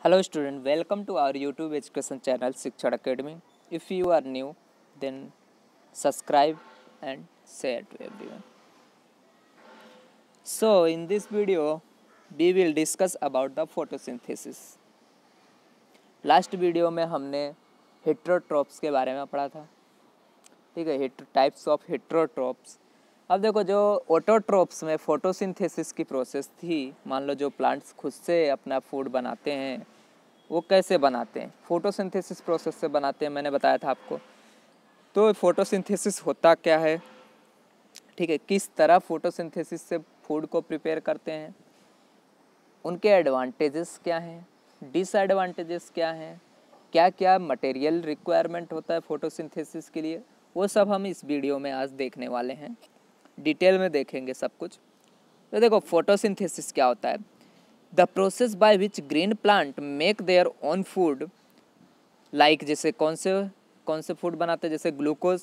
Hello student, welcome to our YouTube education channel Shikshan Academy. If you are new, then subscribe and share to everyone. So in this video, we will discuss about the photosynthesis. Last video में हमने हेट्रोट्रोप्स के बारे में पढ़ा था, ठीक है, types of हेट्रोट्रोप्स। अब देखो, जो ऑटोट्रोप्स में फोटोसिंथेसिस की प्रोसेस थी, मान लो जो प्लांट्स खुद से अपना फूड बनाते हैं, वो कैसे बनाते हैं, फोटोसिंथेसिस प्रोसेस से बनाते हैं, मैंने बताया था आपको। तो फोटोसिंथेसिस होता क्या है, ठीक है, किस तरह फोटोसिंथेसिस से फूड को प्रिपेयर करते हैं, उनके एडवांटेजेस क्या हैं, डिसएडवांटेजेस क्या हैं, क्या क्या मटेरियल रिक्वायरमेंट होता है फोटोसिंथेसिस के लिए, वो सब हम इस वीडियो में आज देखने वाले हैं, डिटेल में देखेंगे सब कुछ। तो देखो, फोटोसिंथेसिस क्या होता है। The process by which green plant make their own food, like जैसे कौन से फूड बनाते हैं, जैसे glucose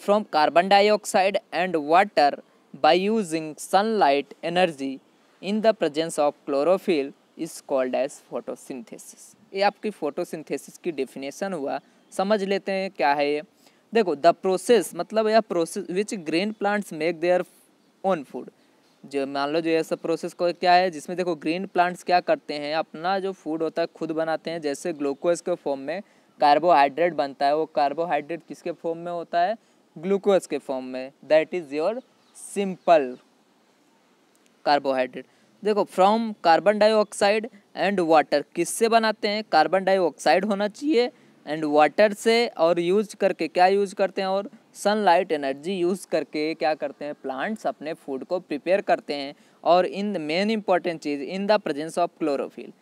from carbon dioxide and water by using sunlight energy in the presence of chlorophyll is called as photosynthesis. ये आपकी photosynthesis की definition हुआ। समझ लेते हैं क्या है ये। देखो, द प्रोसेस मतलब यह process which green plants make their own food, जो मान लो जो ये सब प्रोसेस को क्या है, जिसमें देखो ग्रीन प्लांट्स क्या करते हैं, अपना जो फूड होता है खुद बनाते हैं। जैसे ग्लूकोज के फॉर्म में कार्बोहाइड्रेट बनता है, वो कार्बोहाइड्रेट किसके फॉर्म में होता है, ग्लूकोज के फॉर्म में, that is your simple carbohydrate. देखो, from carbon dioxide and water, किससे बनाते हैं, कार्बन डाइऑक्साइड होना चाहिए एंड वाटर से, और यूज करके क्या यूज करते हैं, और सनलाइट एनर्जी यूज़ करके क्या करते हैं, प्लांट्स अपने फूड को प्रिपेयर करते हैं। और in the main important cheese, in the presence of chlorophyll,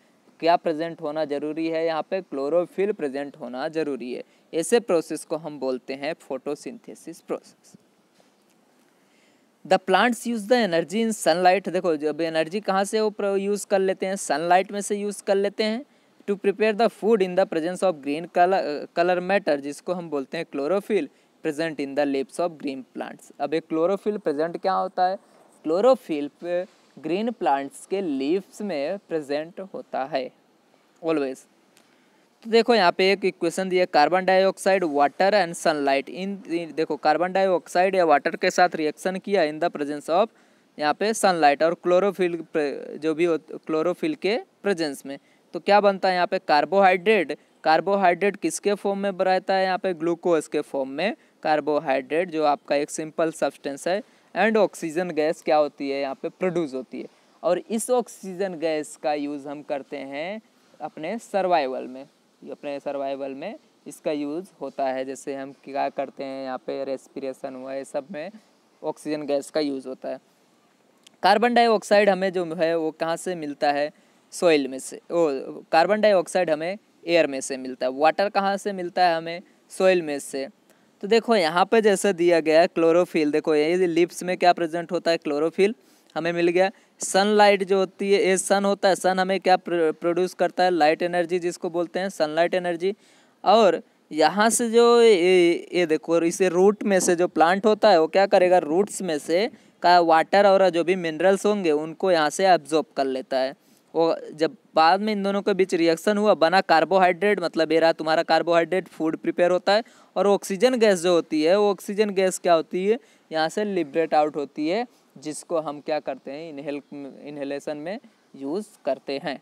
क्या प्रेजेंट होना जरूरी है, यहाँ पे क्लोरोफिल प्रेजेंट होना जरूरी है। ऐसे प्रोसेस को हम बोलते हैं photosynthesis process. The plants use the energy in sunlight. देखो, जब एनर्जी कहाँ से वो यूज़ कर लेते हैं, सनलाइट में से यूज़ कर लेते हैं to prepare the food in the presence of green colour matter, जिसको हम बोलते हैं chlorophyll present in the leaves of green plants. अब एक क्लोरोफिल प्रेजेंट क्या होता है, क्लोरोफिल ग्रीन प्लांट्स के लीव्स में प्रेजेंट होता है ऑलवेज। तो देखो, यहाँ पे एक इक्वेशन दिया, carbon dioxide water and sunlight इन, देखो कार्बन डाइऑक्साइड या वाटर के साथ रिएक्शन किया इन द प्रेजेंस ऑफ, यहाँ पे सनलाइट और क्लोरोफिल जो भी क्लोरोफिल के प्रेजेंस में, तो क्या बनता है यहाँ पे, कार्बोहाइड्रेट। कार्बोहाइड्रेट किसके फॉर्म में रहता है, यहाँ पे ग्लूकोज के फॉर्म में कार्बोहाइड्रेट, जो आपका एक सिंपल सब्सटेंस है। एंड ऑक्सीजन गैस क्या होती है, यहाँ पे प्रोड्यूस होती है। और इस ऑक्सीजन गैस का यूज़ हम करते हैं अपने सर्वाइवल में, इसका यूज़ होता है। जैसे हम क्या करते हैं, यहाँ पे रेस्पिरेशन हुआ, ये सब में ऑक्सीजन गैस का यूज़ होता है। कार्बन डाइऑक्साइड हमें जो है वो कहाँ से मिलता है, सॉइल में से। कार्बन डाइऑक्साइड हमें एयर में से मिलता है। वाटर कहाँ से मिलता है हमें, सॉइल में से। तो देखो, यहाँ पे जैसे दिया गया है क्लोरोफिल, देखो ये लिप्स में क्या प्रेजेंट होता है, क्लोरोफिल हमें मिल गया। सनलाइट जो होती है, ये सन होता है, सन हमें क्या प्रोड्यूस करता है, लाइट एनर्जी, जिसको बोलते हैं सनलाइट एनर्जी। और यहाँ से जो ये देखो, इसे रूट में से जो प्लांट होता है वो क्या करेगा, रूट्स में से का वाटर और जो भी मिनरल्स होंगे उनको यहाँ से एब्जॉर्ब कर लेता है। वो जब बाद में इन दोनों के बीच रिएक्शन हुआ, बना कार्बोहाइड्रेट, मतलब ये रहा तुम्हारा कार्बोहाइड्रेट, फूड प्रिपेयर होता है। और ऑक्सीजन गैस जो होती है, वो ऑक्सीजन गैस क्या होती है, यहाँ से लिबरेट आउट होती है, जिसको हम क्या करते हैं, इनहेलेशन में यूज़ करते हैं।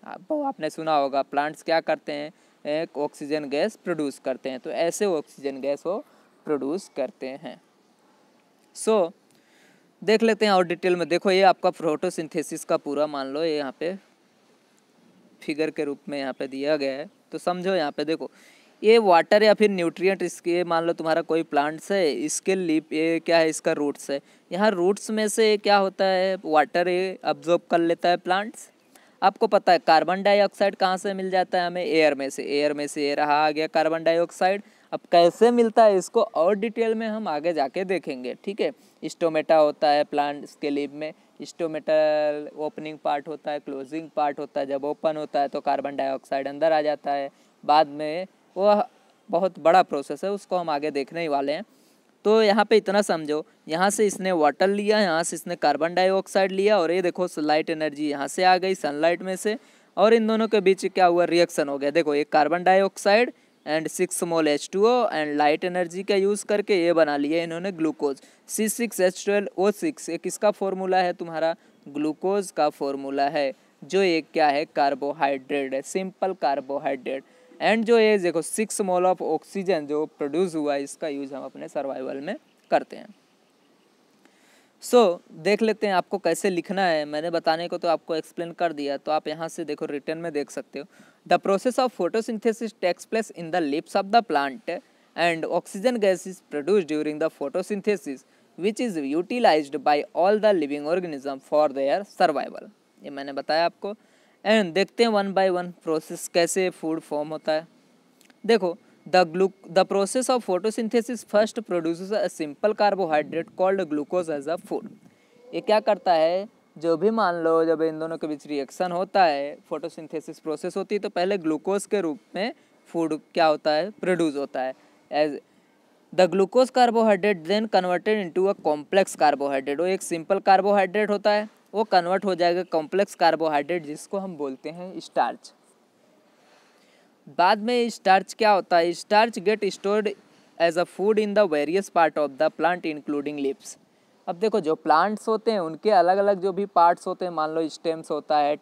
आपने सुना होगा, प्लांट्स क्या करते हैं, एक ऑक्सीजन गैस प्रोड्यूस करते हैं, तो ऐसे ऑक्सीजन गैस वो प्रोड्यूस करते हैं। सो देख लेते हैं और डिटेल में। देखो, ये आपका फोटोसिंथेसिस का पूरा, मान लो ये यहाँ पे फिगर के रूप में यहाँ पे दिया गया है, तो समझो यहाँ पे देखो, ये वाटर या फिर न्यूट्रिएंट, इसके मान लो तुम्हारा कोई प्लांट्स है, इसके लीप ये क्या है, इसका रूट्स है। यहाँ रूट्स में से क्या होता है, वाटर ये अब्जॉर्ब कर लेता है प्लांट्स। आपको पता है कार्बन डाइऑक्साइड कहाँ से मिल जाता है हमें, एयर में से। एयर में से ये रहा आ गया कार्बन डाइऑक्साइड। अब कैसे मिलता है इसको और डिटेल में हम आगे जाके देखेंगे, ठीक है। स्टोमेटा होता है प्लांट्स के लीफ में, स्टोमेटा ओपनिंग पार्ट होता है, क्लोजिंग पार्ट होता है। जब ओपन होता है तो कार्बन डाइऑक्साइड अंदर आ जाता है, बाद में वो बहुत बड़ा प्रोसेस है, उसको हम आगे देखने ही वाले हैं। तो यहाँ पे इतना समझो, यहाँ से इसने वाटर लिया, यहाँ से इसने कार्बन डाइऑक्साइड लिया, और ये देखो लाइट एनर्जी यहाँ से आ गई सनलाइट में से, और इन दोनों के बीच क्या हुआ, रिएक्शन हो गया। देखो एक carbon dioxide and 6 mole H2O and light energy का यूज़ करके ये बना लिया इन्होंने ग्लूकोज। C6H12O6 एक किसका फॉर्मूला है, तुम्हारा ग्लूकोज का फॉर्मूला है, जो एक क्या है, कार्बोहाइड्रेट है, सिंपल कार्बोहाइड्रेट। एंड जो ये देखो 6 मोल ऑफ ऑक्सीजन जो प्रोड्यूस हुआ है, इसका यूज हम अपने सर्वाइवल में करते हैं। देख लेते हैं आपको कैसे लिखना है। मैंने बताने को तो आपको एक्सप्लेन कर दिया, तो आप यहाँ से देखो रिटर्न में देख सकते हो। The process of photosynthesis takes place in the lips of the plant and oxygen gas is produced during the photosynthesis which is utilised by all the living organism for their survival. ये मैंने बताया आपको। And देखते हैं one by one process कैसे food form होता है। देखो the process of photosynthesis first produces a simple carbohydrate called glucose as a food। ये क्या करता है, जो भी मान लो जब इन दोनों के बीच रिएक्शन होता है, फोटोसिंथेसिस प्रोसेस होती है, तो पहले ग्लूकोज के रूप में फूड क्या होता है, प्रोड्यूस होता है। As the glucose carbohydrate then converted into a complex carbohydrate. वो एक सिंपल कार्बोहाइड्रेट होता है, वो कन्वर्ट हो जाएगा कॉम्प्लेक्स कार्बोहाइड्रेट, जिसको हम बोलते हैं स्टार्च। बाद में स्टार्च क्या होता है, starch get stored as a food in the various part of the plant including leaves. अब देखो जो प्लांट्स होते हैं उनके अलग अलग जो भी पार्ट्स होते हैं, मान लो स्टेम्स होता है,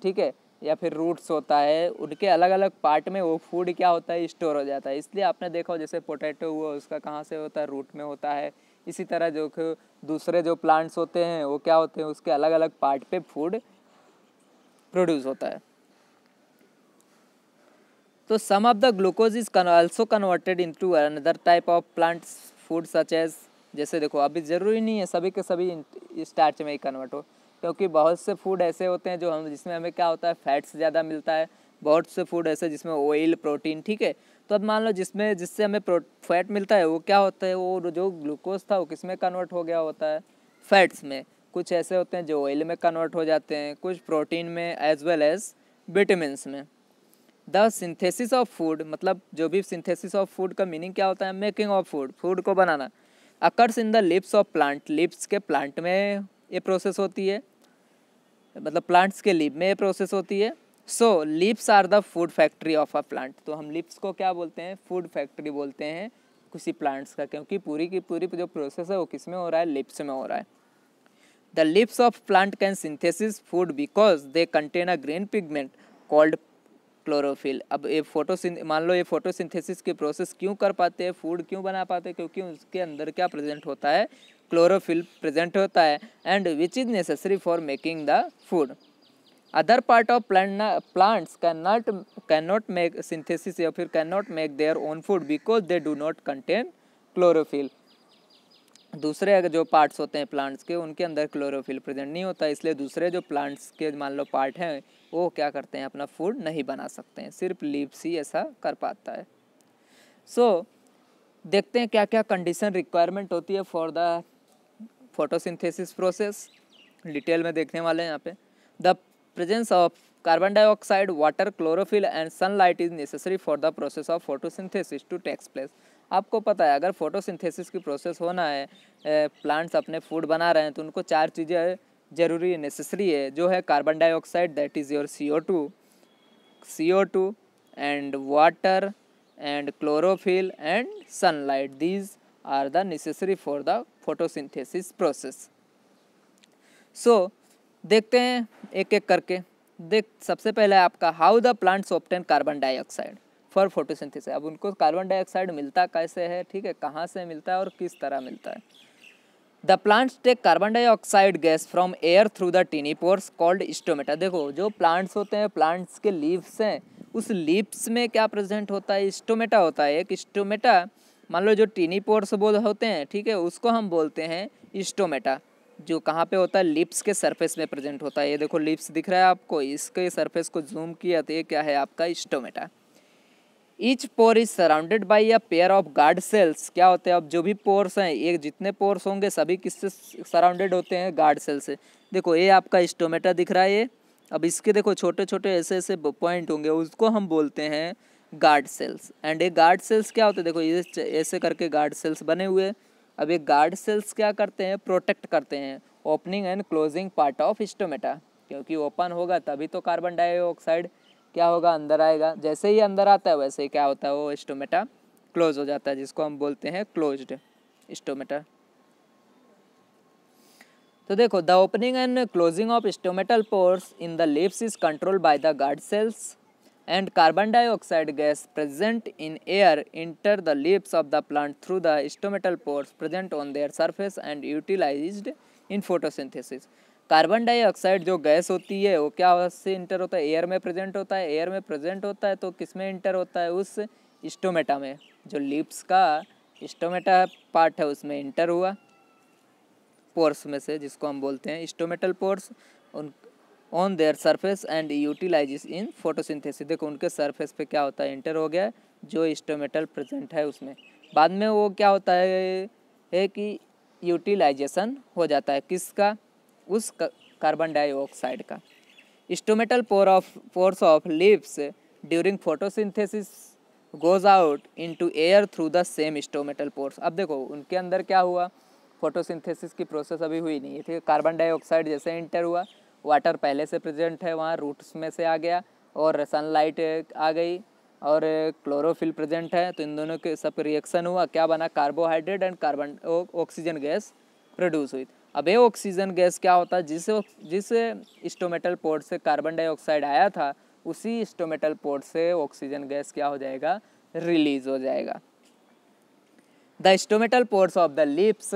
ठीक है, या फिर रूट्स होता है, उनके अलग अलग पार्ट में वो फूड क्या होता है, स्टोर हो जाता है। इसलिए आपने देखा हो जैसे पोटैटो हुआ, उसका कहाँ से होता है, रूट में होता है। इसी तरह जो दूसरे जो प्लांट्स होते हैं वो क्या होते हैं, उसके अलग अलग पार्ट पे फूड प्रोड्यूस होता है। तो some of the glucose is also converted into another type of plants food such as, जैसे देखो अभी ज़रूरी नहीं है सभी के सभी स्टार्च में ही कन्वर्ट हो, क्योंकि बहुत से फूड ऐसे होते हैं जो हम जिसमें हमें क्या होता है, फैट्स ज़्यादा मिलता है। बहुत से फूड ऐसे जिसमें ऑयल, प्रोटीन, ठीक है। तो अब मान लो जिससे हमें फैट मिलता है, वो क्या होता है, वो जो ग्लूकोज था वो किस में कन्वर्ट हो गया होता है, फैट्स में। कुछ ऐसे होते हैं जो ऑयल में कन्वर्ट हो जाते हैं, कुछ प्रोटीन में, एज वेल एज विटामिन्स में। द सिंथेसिस ऑफ फूड, मतलब जो भी सिंथेसिस ऑफ फूड का मीनिंग क्या होता है, मेकिंग ऑफ फूड, फूड को बनाना, occurs in the lips of plant, leaves के प्लांट में ये प्रोसेस होती है, मतलब प्लांट्स के लिप में ये प्रोसेस होती है। So leaves are the food factory of a plant. तो हम लिप्स को क्या बोलते हैं, फूड फैक्ट्री बोलते हैं किसी प्लांट्स का, क्योंकि पूरी की पूरी जो प्रोसेस है वो किस में हो रहा है, लिप्स में हो रहा है। The lips of plant can synthesis food because they contain a green pigment called chlorophyll. अब ये मान लो ये फोटोसिंथेसिस की प्रोसेस क्यों कर पाते हैं, फूड क्यों बना पाते हैं, क्योंकि उसके अंदर क्या प्रेजेंट होता है, क्लोरोफिल प्रेजेंट होता है, and which is necessary for making the food. Other part of plants can not make synthesis या फिर can not make their own food because they do not contain chlorophyll. दूसरे अगर जो parts होते हैं plants के, उनके अंदर क्लोरोफिल प्रेजेंट नहीं होता, इसलिए दूसरे जो प्लांट्स के मान लो पार्ट हैं वो क्या करते हैं, अपना फूड नहीं बना सकते हैं, सिर्फ लीव्स ही ऐसा कर पाता है। देखते हैं क्या क्या कंडीशन रिक्वायरमेंट होती है for the photosynthesis process, detail में देखने वाले हैं यहाँ पे। The presence of carbon dioxide, water, chlorophyll and sunlight is necessary for the process of photosynthesis to takes place. आपको पता है अगर फोटोसिंथेसिस की प्रोसेस होना है, प्लांट्स अपने फूड बना रहे हैं, तो उनको 4 चीज़ें जरूरी है, नेसेसरी है, जो है carbon dioxide, that is your CO2 and water and chlorophyll and sunlight. These are the necessary for the photosynthesis process. देखते हैं एक एक करके। सबसे पहले आपका how the plants obtain carbon dioxide for photosynthesis. अब उनको कार्बन डाइऑक्साइड मिलता कैसे है, ठीक है, कहाँ से मिलता है और किस तरह मिलता है। The plants take carbon dioxide gas from air through the tiny pores called stomata. देखो जो प्लांट्स होते हैं, प्लांट्स के लीव्स हैं, उस लीव्स में क्या प्रेजेंट होता है, स्टोमेटा होता है। एक स्टोमेटा, मान लो जो टिनी पोर्स होते हैं, ठीक है, उसको हम बोलते हैं स्टोमेटा, जो कहाँ पे होता है, लिप्स के सरफेस में प्रेजेंट होता है। ये देखो लिप्स दिख रहा है आपको, इसके सरफेस को जूम किया तो ये क्या है आपका stomata. Each pour is surrounded by a pair of guard cells. क्या होते हैं, अब जो भी पोर्स हैं, ये जितने पोर्स होंगे सभी किससे सराउंडेड होते हैं, गार्ड सेल से। देखो ये आपका स्टोमेटा दिख रहा है ये, अब इसके देखो छोटे छोटे ऐसे ऐसे पॉइंट होंगे, उसको हम बोलते हैं गार्ड सेल्स। एंड ये गार्ड सेल्स क्या होते हैं, देखो ये ऐसे करके गार्ड सेल्स बने हुए। अब ये गार्ड सेल्स क्या करते हैं, प्रोटेक्ट करते हैं opening and closing part of stomata. क्योंकि ओपन होगा तभी तो कार्बन डाइऑक्साइड क्या होगा, अंदर आएगा। जैसे ही अंदर आता है वैसे ही क्या होता है, वो स्टोमेटा क्लोज हो जाता है, जिसको हम बोलते हैं क्लोज्ड स्टोमेटा। तो देखो, the opening and closing of stomatal pores in the lips is controlled by the guard cells and carbon dioxide gas present in air enter the lips of the plant through the stomatal pores present on their surface and utilized in photosynthesis। Carbon dioxide जो gas होती है वो क्या से inter होता है, air में present होता है। एयर में प्रेजेंट होता है तो किस में इंटर होता है, उस स्टोमेटा में, जो लिप्स का स्टोमेटा पार्ट है उसमें इंटर हुआ, पोर्स में से, जिसको हम बोलते हैं स्टोमेटल पोर्स, उन on their surface and utilises in photosynthesis. देखो उनके सरफेस पे क्या होता है, इंटर हो गया जो स्टोमेटल प्रेजेंट है उसमें। बाद में वो क्या होता है कि यूटिलाइजेशन हो जाता है किसका, उस कार्बन डाइऑक्साइड का। Stomatal pores of lips during photosynthesis goes out into air through the same stomatal pores. अब देखो उनके अंदर क्या हुआ, फोटोसिंथेसिस की प्रोसेस अभी हुई नहीं है, ठीक है। कार्बन डाइऑक्साइड जैसे इंटर हुआ, वाटर पहले से प्रेजेंट है वहाँ, रूट्स में से आ गया, और सनलाइट आ गई, और क्लोरोफिल प्रेजेंट है, तो इन दोनों के सब रिएक्शन हुआ, क्या बना, carbohydrate and carbon oxygen gas produce हुई। अब ये ऑक्सीजन गैस क्या होता है, जिस स्टोमेटल पोर्ट से कार्बन डाइऑक्साइड आया था, उसी स्टोमेटल पोर्ट से ऑक्सीजन गैस क्या हो जाएगा, रिलीज हो जाएगा। The stomatal ports of the lips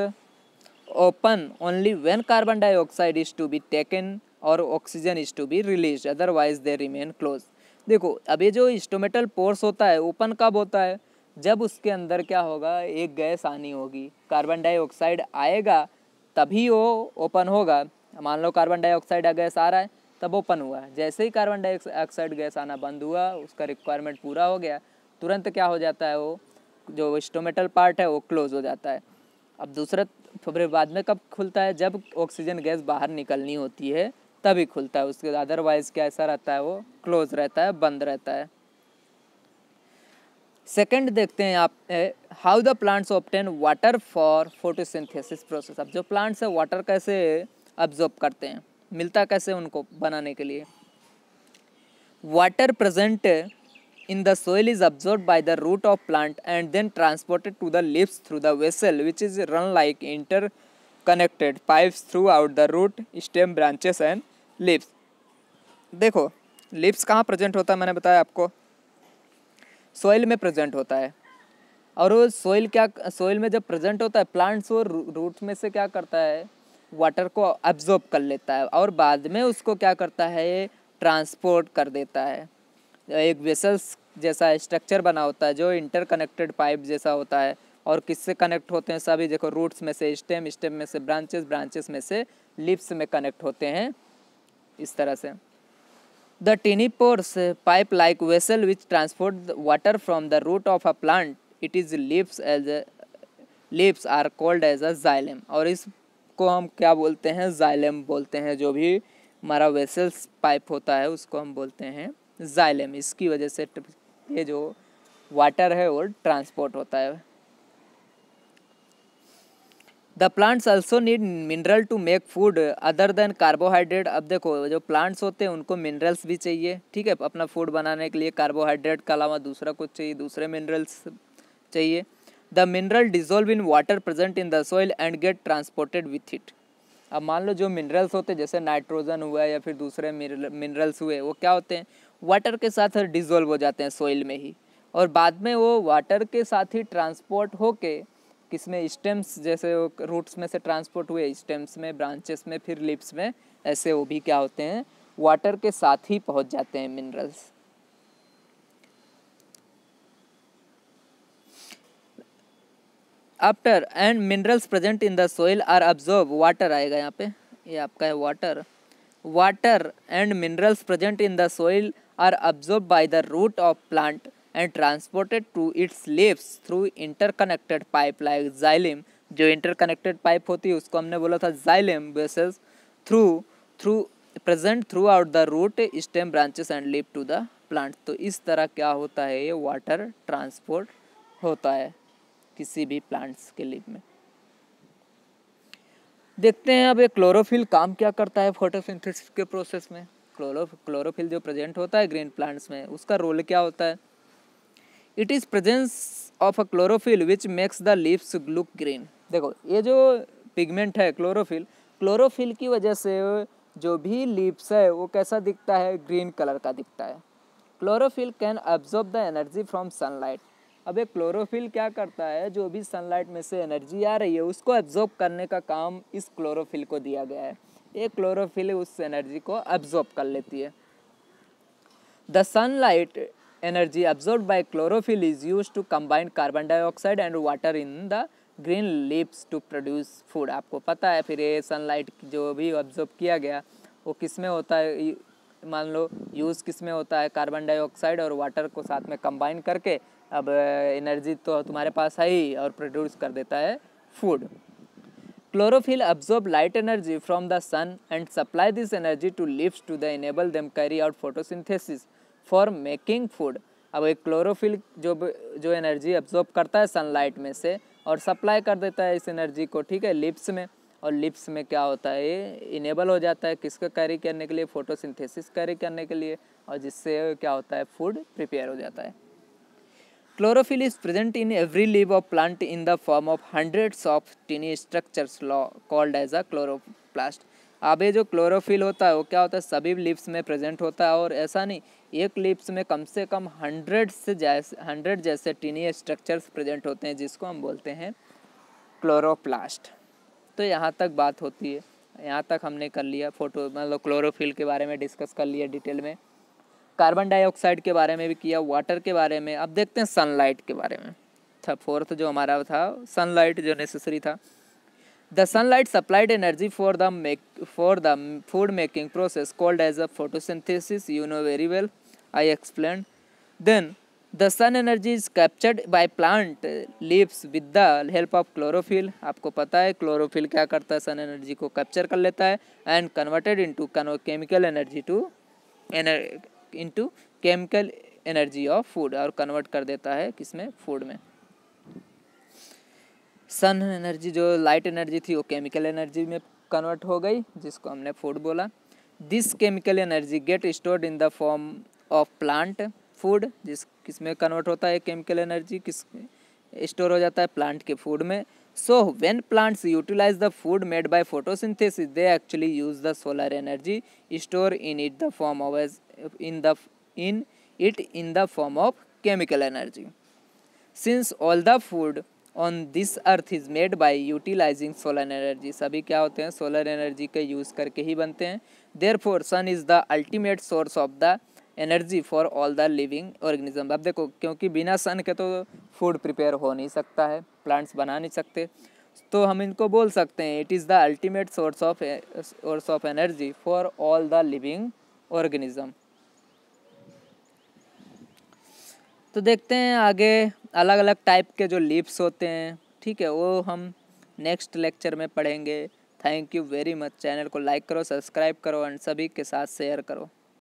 open only when carbon dioxide is to be taken और oxygen is to be release, otherwise they remain close. देखो अब ये जो स्टोमेटल पोर्स होता है ओपन कब होता है, जब उसके अंदर क्या होगा, एक गैस आनी होगी, कार्बन डाइऑक्साइड आएगा तभी वो ओपन होगा। मान लो कार्बन डाइऑक्साइड गैस आ रहा है तब ओपन हुआ, जैसे ही कार्बन डाइऑक्साइड गैस आना बंद हुआ, उसका रिक्वायरमेंट पूरा हो गया, तुरंत क्या हो जाता है, वो जो स्टोमेटल पार्ट है वो क्लोज हो जाता है। अब दूसरा फिर बाद में कब खुलता है, जब ऑक्सीजन गैस बाहर निकलनी होती है तभी खुलता है, उसके अदरवाइज क्या ऐसा रहता है, वो क्लोज रहता है, बंद रहता है। सेकंड देखते हैं आप, how the plants obtain water for photosynthesis process. अब जो प्लांट्स है वाटर कैसे अब्जॉर्ब करते हैं, मिलता कैसे उनको बनाने के लिए। Water present in the soil is absorbed by the root of plant and then transported to the leaves through the vessel which is run like interconnected pipes throughout the root, stem, branches and leaves। देखो leaves कहाँ present होता है, मैंने बताया आपको soil में present होता है, और वो सोइल में जब प्रेजेंट होता है प्लांट्स, वो रूट में से क्या करता है, वाटर को अब्जॉर्ब कर लेता है और बाद में उसको क्या करता है, ट्रांसपोर्ट कर देता है। एक वेसल्स जैसा स्ट्रक्चर बना होता है जो इंटरकनेक्टेड पाइप जैसा होता है, और किससे कनेक्ट होते हैं सभी, देखो रूट्स में से स्टेम, स्टेम में से ब्रांचेस, ब्रांचेस में से लिप्स में कनेक्ट होते हैं इस तरह से। The tiny pores pipe like vessel which transport water from the root of a plant, it is lips are called as a xylem. और इसको हम क्या बोलते हैं, जाइलम बोलते हैं। जो भी हमारा वेसल्स पाइप होता है उसको हम बोलते हैं जाइलम। इसकी वजह से ये जो वाटर है वो ट्रांसपोर्ट होता है। The plants also need mineral to make food other than carbohydrate. अब देखो जो प्लांट्स होते हैं उनको मिनरल्स भी चाहिए, ठीक है, अपना फूड बनाने के लिए कार्बोहाइड्रेट के अलावा दूसरा कुछ चाहिए, दूसरे मिनरल्स चाहिए। The mineral dissolve in water present in the soil and get transported with it. अब मान लो जो मिनरल्स होते हैं जैसे नाइट्रोजन हुआ या फिर दूसरे मिनरल्स हुए, वो क्या होते हैं, वाटर के साथ डिजोल्व हो जाते हैं सॉइल में ही, और बाद में वो वाटर के साथ ही ट्रांसपोर्ट होके किसमें, स्टेम्स, जैसे रूट्स में से ट्रांसपोर्ट हुए स्टेम्स में, ब्रांचेस में, फिर लिप्स में, ऐसे वो भी क्या होते हैं, वाटर के साथ ही पहुंच जाते हैं minerals. After and minerals present in the soil are absorb, water आएगा यहाँ पे, ये आपका है water and minerals present in the soil are absorb by the root of plant and transported to its leaves through interconnected pipe like xylem। जो interconnected pipe होती है उसको हमने बोला था xylem vessels through present throughout the root, stem, branches and leaf to the plant। तो इस तरह क्या होता है, ये वाटर ट्रांसपोर्ट होता है किसी भी प्लांट्स के लीफ में। देखते हैं अब ये क्लोरोफिल काम क्या करता है फोटोसिंथेसिस के प्रोसेस में। क्लोरोफिल जो प्रेजेंट होता है ग्रीन प्लांट्स में, उसका रोल क्या होता है। It is presence of a chlorophyll which makes the leaves look green. देखो ये जो पिगमेंट है क्लोरोफिल, क्लोरोफिल की वजह से जो भी लीव्स है वो कैसा दिखता है, ग्रीन कलर का दिखता है। Chlorophyll can absorb the energy from sunlight. अब ये क्लोरोफिल क्या करता है, जो भी सनलाइट में से एनर्जी आ रही है उसको एब्जॉर्ब करने का काम इस क्लोरोफिल को दिया गया है। ये क्लोरोफिल उस एनर्जी को एब्जॉर्ब कर लेती है। The sunlight energy absorbed by chlorophyll is used to combine carbon dioxide and water in the green leaves to produce food। आपको पता है फिर ये सनलाइट जो भी ऑब्जॉर्ब किया गया वो किस में होता है, मान लो यूज़ किस में होता है, कार्बन डाइऑक्साइड और वाटर को साथ में कंबाइन करके। अब एनर्जी तो तुम्हारे पास है ही और प्रोड्यूस कर देता है food. Chlorophyll absorb light energy from the sun and supply this energy to leaves to enable them carry out photosynthesis for making food। अब एक क्लोरोफिल जो एनर्जी एब्जॉर्ब करता है सनलाइट में से और सप्लाई कर देता है इस एनर्जी को, ठीक है, लिप्स में। और लिप्स में क्या होता है, ये इनेबल हो जाता है किसको कैरी करने के लिए, फोटोसिंथेसिस कैरी करने के लिए, और जिससे क्या होता है, फूड प्रिपेयर हो जाता है। Chlorophyll is present in every leaf of plant in the form of hundreds of tiny structures called as a chloroplast। अब ये जो क्लोरोफिल होता है वो क्या होता है, सभी लीव्स में प्रेजेंट होता है, और ऐसा नहीं, एक लीव्स में कम से कम 100 जैसे टीनी स्ट्रक्चर्स प्रेजेंट होते हैं जिसको हम बोलते हैं क्लोरोप्लास्ट। तो यहाँ तक बात होती है, यहाँ तक हमने कर लिया मतलब क्लोरोफिल के बारे में डिस्कस कर लिया डिटेल में, कार्बन डाइऑक्साइड के बारे में भी किया, वाटर के बारे में। अब देखते हैं सनलाइट के बारे में। था फोर्थ जो हमारा था सनलाइट जो नेसेसरी था। The sunlight supplied energy for the food making process called as a photosynthesis, you know very well, I explain. Then the sun energy is captured by plant leaves with the help of chlorophyll. आपको पता है chlorophyll क्या करता है, sun energy को capture कर लेता है and converted into chemical energy into chemical energy of food, और कन्वर्ट कर देता है किसमें, फूड में। सन एनर्जी जो लाइट एनर्जी थी वो केमिकल एनर्जी में कन्वर्ट हो गई, जिसको हमने फूड बोला। This chemical energy get stored in the form of plant food, किसमें कन्वर्ट होता है केमिकल एनर्जी, किस स्टोर हो जाता है, प्लांट के फूड में। So when plants utilise the food made by photosynthesis they actually use the solar energy store in it the form of in the form of chemical energy। Since all the food on this earth is made by utilizing solar energy, सभी क्या होते हैं, solar energy के use करके ही बनते हैं। Therefore sun is the ultimate source of the energy for all the living organism। अब देखो क्योंकि बिना सन के तो फूड प्रिपेयर हो नहीं सकता है, प्लांट्स बना नहीं सकते, तो हम इनको बोल सकते हैं it is the ultimate source of energy for all the living organism. तो देखते हैं आगे अलग अलग टाइप के जो लीव्स होते हैं, ठीक है, वो हम नेक्स्ट लेक्चर में पढ़ेंगे। Thank you very much. Channel को लाइक करो, सब्सक्राइब करो एंड सभी के साथ शेयर करो।